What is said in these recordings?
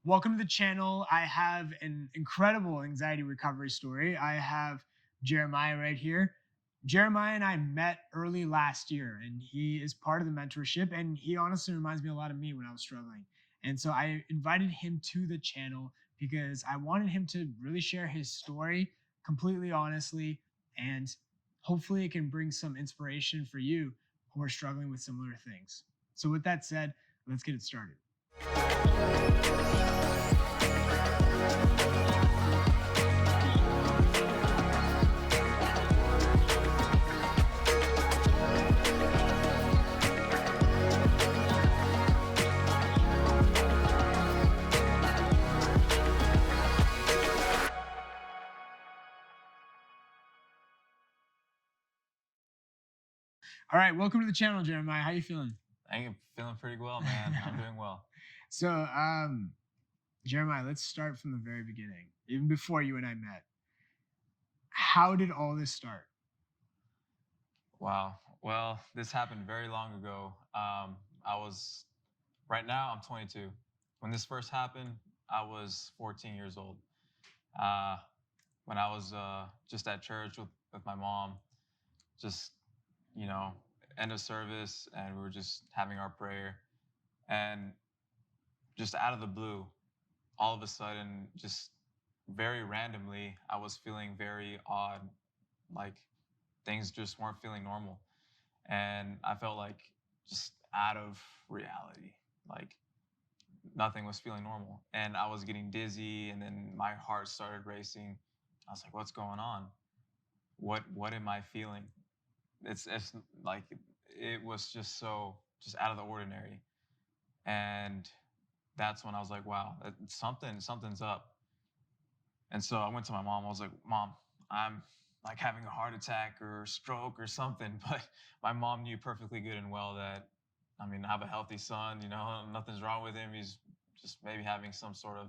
Welcome to the channel. I have an incredible anxiety recovery story. I have Jeremiah right here. Jeremiah and I met early last year, and he is part of the mentorship. And he honestly reminds me a lot of me when I was struggling. And so I invited him to the channel because I wanted him to really share his story completely honestly. And hopefully, it can bring some inspiration for you who are struggling with similar things. So, with that said, let's get it started. All right, welcome to the channel, Jeremiah. How you feeling? I'm feeling pretty well, man. I'm doing well. So, Jeremiah, let's start from the very beginning, even before you and I met. How did all this start? Wow. Well, this happened very long ago. Right now, I'm 22. When this first happened, I was 14 years old. Uh, when I was just at church with my mom, just, you know, end of service, and we were just having our prayer. And just out of the blue, all of a sudden, just very randomly, I was feeling very odd, like things just weren't feeling normal. And I felt like just out of reality, like nothing was feeling normal. And I was getting dizzy, and then my heart started racing. I was like, what's going on? What am I feeling? It's like it was just out of the ordinary. And that's when I was like, wow, something's up. And so I went to my mom. I was like, Mom, I'm like having a heart attack or stroke or something. But my mom knew perfectly good and well that, I mean, I have a healthy son, nothing's wrong with him. He's just maybe having some sort of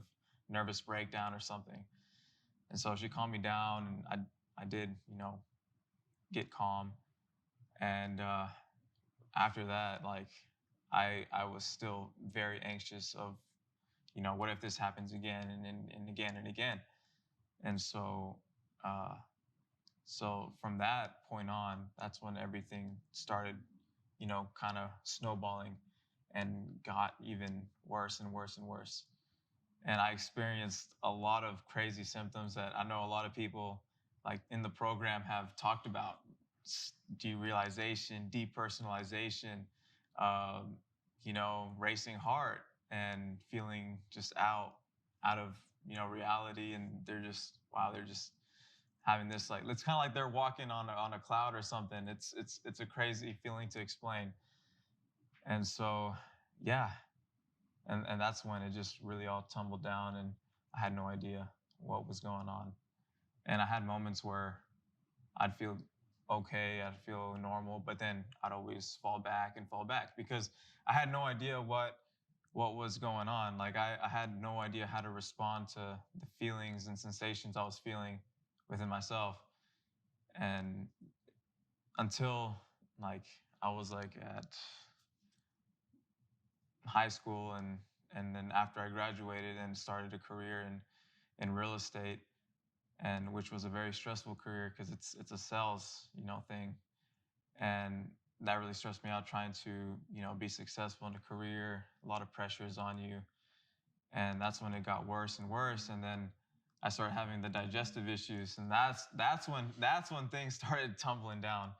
nervous breakdown or something. And so she calmed me down, and I did, get calm. And after that, like, I was still very anxious of, what if this happens again and again and again. And uh, so from that point on, that's when everything started, kind of snowballing and got even worse and worse and worse. And I experienced a lot of crazy symptoms that I know a lot of people like in the program have talked about: derealization, depersonalization, um, racing heart and feeling just out of reality. And they're just, wow, they're just having this, like, it's kind of like they're walking on a cloud or something. It's a crazy feeling to explain. And so, yeah, and that's when it just really all tumbled down, and I had no idea what was going on. And I had moments where I'd feel okay, I'd feel normal, but then I'd always fall back because I had no idea what was going on. Like, I had no idea how to respond to the feelings and sensations I was feeling within myself. And until, like, I was like at high school, and then after I graduated and started a career in real estate, and which was a very stressful career because it's a sales, thing. And that really stressed me out, trying to, be successful in a career. A lot of pressure is on you. And that's when it got worse and worse. And then I started having the digestive issues, and that's when things started tumbling down.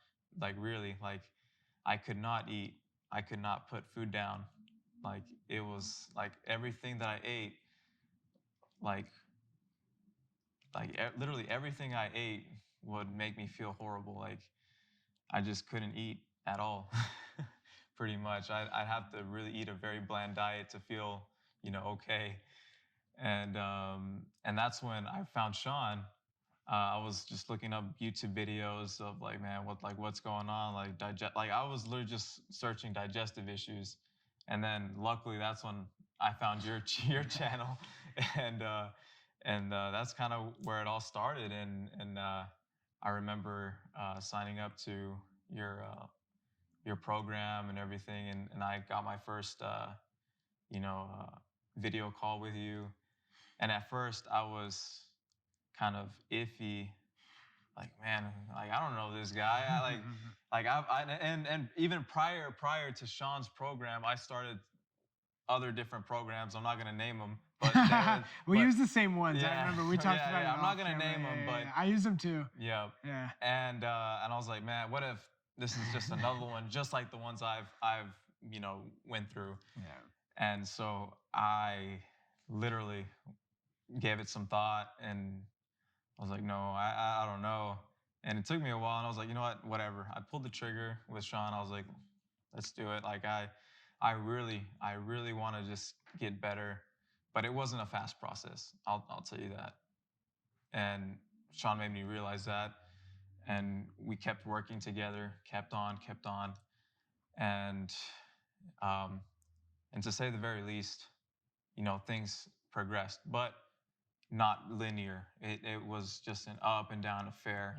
Like, really, like, I could not eat. I could not put food down. Like, it was like everything that I ate, like literally everything I ate would make me feel horrible. Like, I just couldn't eat at all. Pretty much, I'd have to really eat a very bland diet to feel, okay. And that's when I found Shaan. I was just looking up YouTube videos of, like, man, what's going on? Like, like, I was literally just searching digestive issues, and then luckily that's when I found your your channel, and that's kind of where it all started. And I remember signing up to your uh, your program and everything, and I got my first video call with you. And at first I was kind of iffy, like, man, like, I don't know this guy. And even prior to Shaan's program, I started other different programs. I'm not gonna name them, but we use the same ones. I yeah, remember we talked about it I'm not off gonna camera. name them, but I use them too. yeah, Yeah. and I was like, man, what if this is just another one, just like the ones I've went through. Yeah. And so I literally gave it some thought, and I was like, no, I don't know. And it took me a while, and I was like, you know what, whatever. I pulled the trigger with Shaan. I was like, let's do it. Like I really want to just get better, but it wasn't a fast process. I'll tell you that. And Shaan made me realize that, and we kept working together, kept on, and um, and to say the very least, things progressed, but not linear. It was just an up and down affair.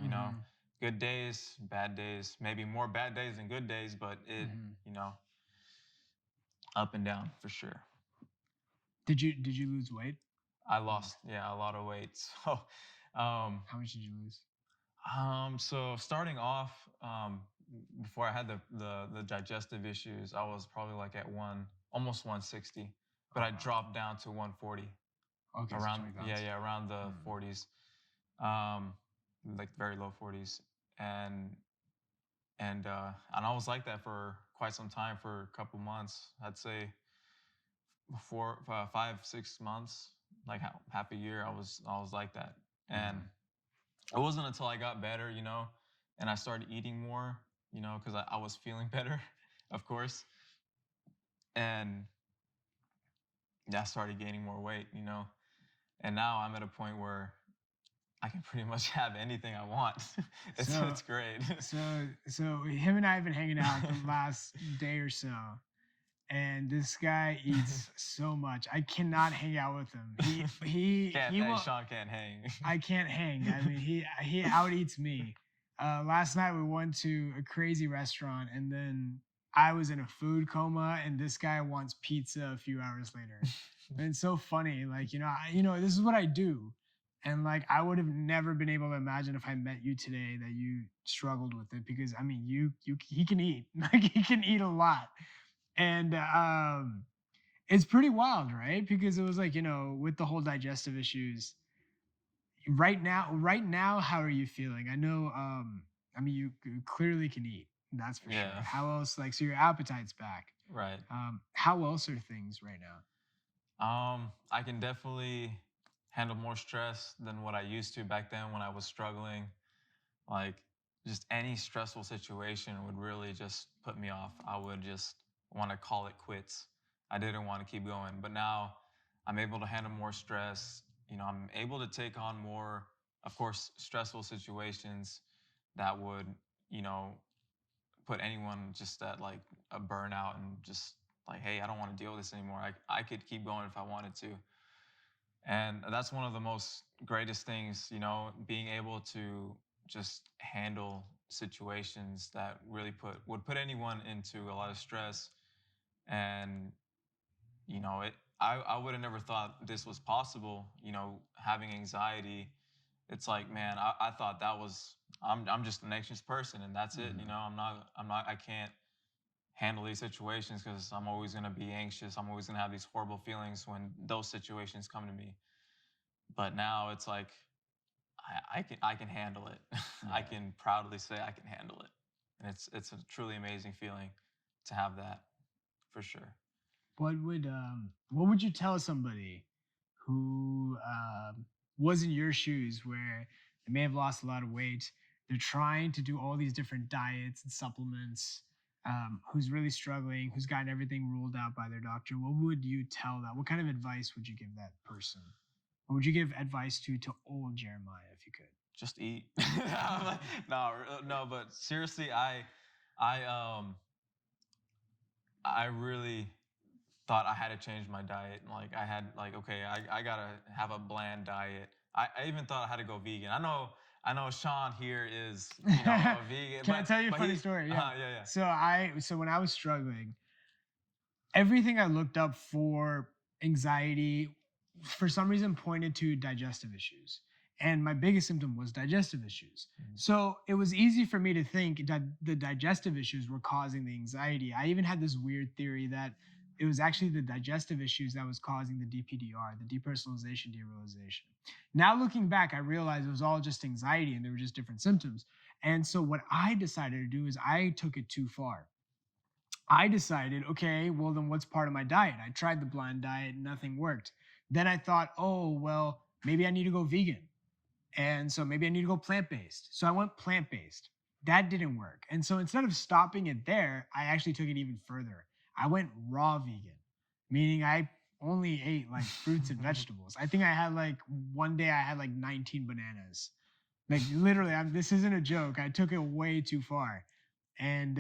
Good days, bad days, maybe more bad days than good days, but up and down for sure. Did you lose weight? I lost, a lot of weight. So, How much did you lose? so starting off, before I had the digestive issues, I was probably like at almost 160, but I dropped down to 140. Okay, Around, so 20 pounds. around the 40s, like very low 40s, and I was like that for quite some time, for a couple months. I'd say 5, 6 months, like half a year. I was like that, and it wasn't until I got better, and I started eating more, because I was feeling better, of course, and I started gaining more weight, and now I'm at a point where I can pretty much have anything I want. It's great. So him and I have been hanging out the last day or so, and this guy eats so much. I cannot hang out with him. Shaan can't hang. I can't hang. I mean, he out eats me. Last night we went to a crazy restaurant, and then I was in a food coma, and this guy wants pizza a few hours later. And it's so funny, like, this is what I do. And like, I would have never been able to imagine if I met you today that you struggled with it, because I mean, he can eat, like he can eat a lot. And it's pretty wild, right? Because it was like, with the whole digestive issues right now, how are you feeling? I know, I mean, you clearly can eat, that's for sure. How else, like, so your appetite's back, Right. how else are things right now? I can definitely handle more stress than what I used to back then when I was struggling. Like, just any stressful situation would really just put me off. I would just want to call it quits. I didn't want to keep going. But now I'm able to handle more stress. I'm able to take on more, of course, stressful situations that would, put anyone just at like a burnout, and just like, hey, I don't want to deal with this anymore. I could keep going if I wanted to. And that's one of the most greatest things, being able to just handle situations that really would put anyone into a lot of stress. And I would have never thought this was possible, having anxiety. It's like, man, I thought that was, I'm just an anxious person, and that's it. I can't handle these situations because I'm always going to be anxious. I'm always going to have these horrible feelings when those situations come to me. But now it's like, I can handle it. Yeah. I can proudly say I can handle it. And it's a truly amazing feeling to have that, for sure. What would you tell somebody who was in your shoes, where they may have lost a lot of weight, they're trying to do all these different diets and supplements, who's really struggling, who's gotten everything ruled out by their doctor? What would you tell that? What kind of advice would you give that person? What would you give advice to old Jeremiah, if you could? Just eat. No, but seriously, I really thought I had to change my diet. Like, I had, like, okay, I gotta have a bland diet. I even thought I had to go vegan. I know Shaan here is, a vegan. Can I tell you a funny story? Yeah. Yeah. So when I was struggling, everything I looked up for anxiety for some reason pointed to digestive issues. And my biggest symptom was digestive issues. Mhm. So it was easy for me to think that the digestive issues were causing the anxiety. I even had this weird theory that it was actually the digestive issues that was causing the DPDR, the depersonalization, derealization. Now looking back, I realized it was all just anxiety and there were just different symptoms. And so what I decided to do is I took it too far. I decided, okay, well, then what's part of my diet? I tried the blind diet, nothing worked. Then I thought, oh, well, maybe I need to go vegan. And so maybe I need to go plant based. So I went plant based. That didn't work. And so instead of stopping it there, I actually took it even further. I went raw vegan, meaning I only ate like fruits and vegetables. I think I had like one day I had like 19 bananas. Like literally, this isn't a joke. I took it way too far. And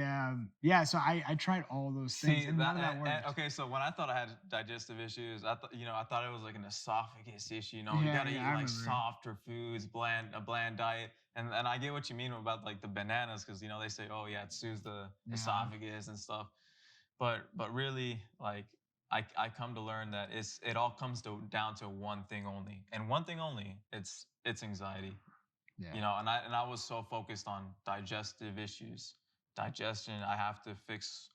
yeah, so I tried all those things See and none that? of that worked. Okay, so when I thought I had digestive issues, I thought it was like an esophagus issue. You know, you Yeah, got to yeah, eat I like remember. softer foods, a bland diet, and I get what you mean about like the bananas because they say, oh yeah, it soothes the Yeah, esophagus and stuff, but really like I come to learn that it all comes down to one thing only, and one thing only. It's anxiety. yeah, And I was so focused on digestive issues, digestion. I have to fix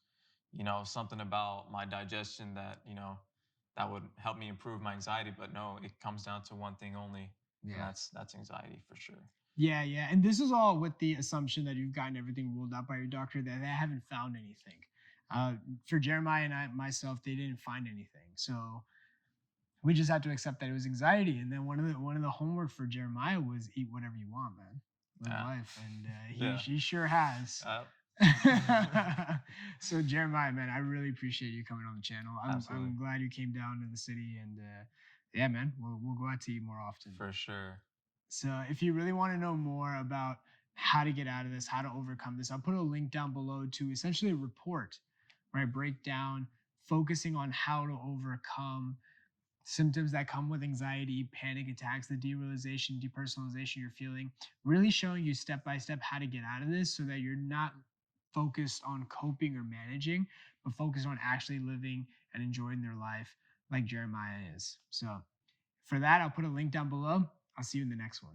something about my digestion that would help me improve my anxiety. But no, it comes down to one thing only, and yeah. that's anxiety for sure. Yeah, yeah. And this is all with the assumption that you've gotten everything ruled out by your doctor, that they haven't found anything. Uh, for Jeremiah and I myself, they didn't find anything. So we just had to accept that it was anxiety. And then one of the homework for Jeremiah was eat whatever you want, man. Live Yeah. life. And he Yeah. he sure has. uh, So Jeremiah, man, I really appreciate you coming on the channel. Absolutely. I'm glad you came down to the city and yeah, man, we'll go out to eat more often. For sure. So if you really want to know more about how to get out of this, how to overcome this, I'll put a link down below to essentially a report where I break down focusing on how to overcome symptoms that come with anxiety, panic attacks, the derealization, depersonalization you're feeling, really showing you step by step how to get out of this so that you're not focused on coping or managing, but focused on actually living and enjoying their life like Jeremiah is. So for that, I'll put a link down below. I'll see you in the next one.